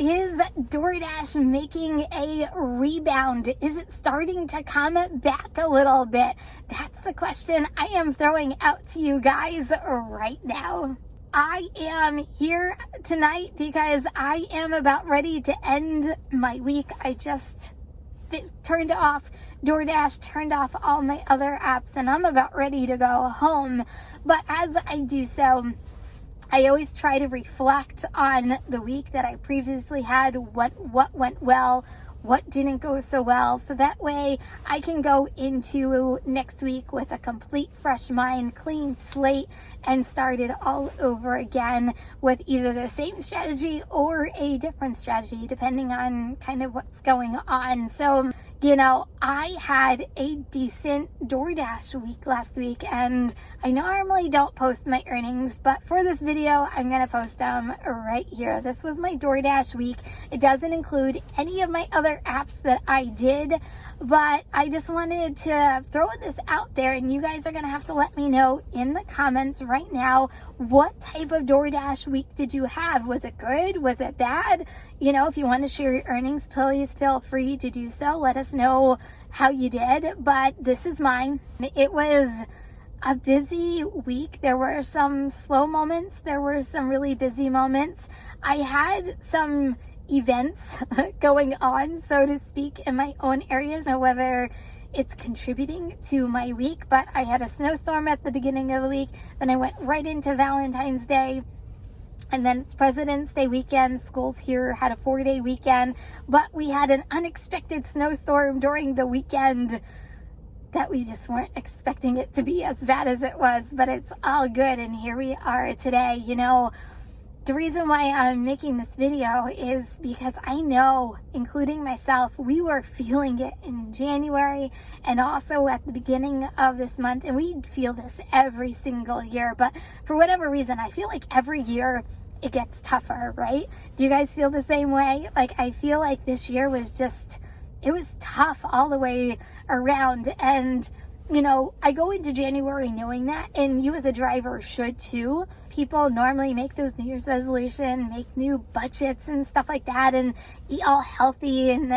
Is DoorDash making a rebound? Is it starting to come back a little bit? That's the question I am throwing out to you guys right now. I am here tonight because I am about ready to end my week. I just turned off DoorDash, turned off all my other apps, and I'm about ready to go home. But as I do so, I always try to reflect on the week that I previously had, what went well, what didn't go so well, so that way I can go into next week with a complete fresh mind, clean slate, and start it all over again with either the same strategy or a different strategy, depending on kind of what's going on. So, you know, I had a decent DoorDash week last week, and I normally don't post my earnings, but for this video, I'm going to post them right here. This was my DoorDash week. It doesn't include any of my other apps that I did, but I just wanted to throw this out there, and you guys are going to have to let me know in the comments right now, what type of DoorDash week did you have? Was it good? Was it bad? You know, if you want to share your earnings, please feel free to do so. Let us know how you did, but this is mine. It was a busy week. There were some slow moments. There were some really busy moments. I had some events going on, so to speak, in my own areas, and whether it's contributing to my week, but I had a snowstorm at the beginning of the week. Then I went right into Valentine's Day. And then it's President's Day weekend. Schools here had a 4-day weekend, but we had an unexpected snowstorm during the weekend that we just weren't expecting it to be as bad as it was, but it's all good. And here we are today. You know, the reason why I'm making this video is because I know, including myself, we were feeling it in January and also at the beginning of this month, and we feel this every single year, but for whatever reason, I feel like every year it gets tougher, right? Do you guys feel the same way? Like, I feel like this year was just, it was tough all the way around. And, you know, I go into January knowing that, and you as a driver should too. People normally make those New Year's resolutions, make new budgets and stuff like that, and eat all healthy, and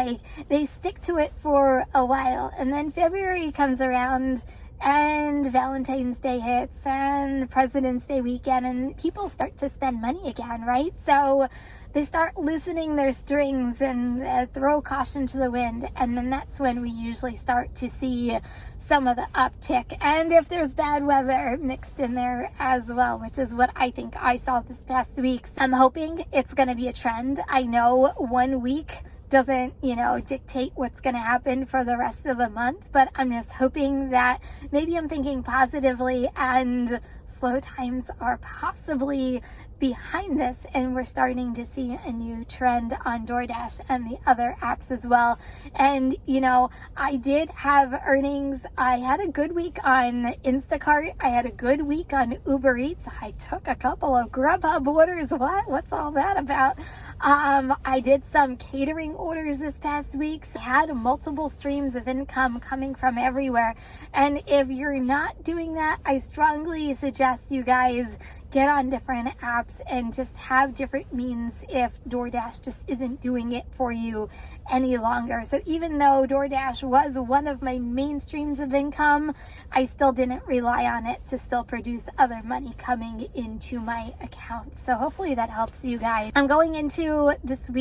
they stick to it for a while. And then February comes around, and Valentine's Day hits, and President's Day weekend, and people start to spend money again, right? So they start loosening their strings and throw caution to the wind, and then that's when we usually start to see some of the uptick. And if there's bad weather mixed in there as well, which is what I think I saw this past week. I'm hoping it's going to be a trend. I know 1 week doesn't, you know, dictate what's going to happen for the rest of the month, but I'm just hoping that maybe I'm thinking positively and slow times are possibly behind this, and we're starting to see a new trend on DoorDash and the other apps as well. And, you know, I did have earnings. I had a good week on Instacart. I had a good week on Uber Eats. I took a couple of Grubhub orders. What's all that about? I did some catering orders this past week. So I had multiple streams of income coming from everywhere. And if you're not doing that, I strongly suggest you guys get on different apps and just have different means if DoorDash just isn't doing it for you any longer. So even though DoorDash was one of my main streams of income, I still didn't rely on it to still produce other money coming into my account. So hopefully that helps you guys. I'm going into this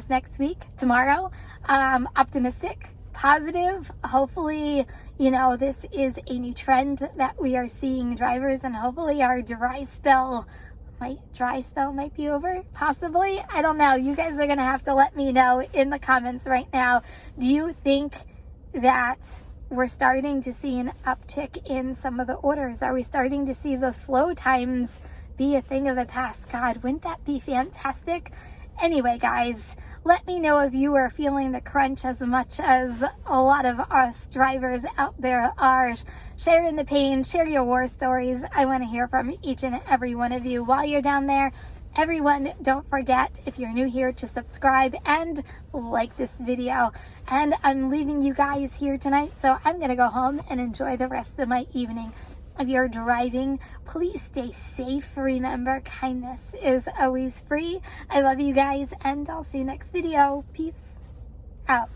next week, tomorrow, optimistic, positive. Hopefully, you know, this is a new trend that we are seeing, drivers, and hopefully our dry spell might be over, possibly. I don't know. You guys are gonna have to let me know in the comments right now. Do you think that we're starting to see an uptick in some of the orders? Are we starting to see the slow times be a thing of the past? God, wouldn't that be fantastic? Anyway, guys, let me know if you are feeling the crunch as much as a lot of us drivers out there are. Share in the pain, share your war stories. I want to hear from each and every one of you. While you're down there, everyone, don't forget, if you're new here, to subscribe and like this video. And I'm leaving you guys here tonight, so I'm going to go home and enjoy the rest of my evening. if you're driving, please stay safe. Remember, kindness is always free. I love you guys, and I'll see you next video. Peace out.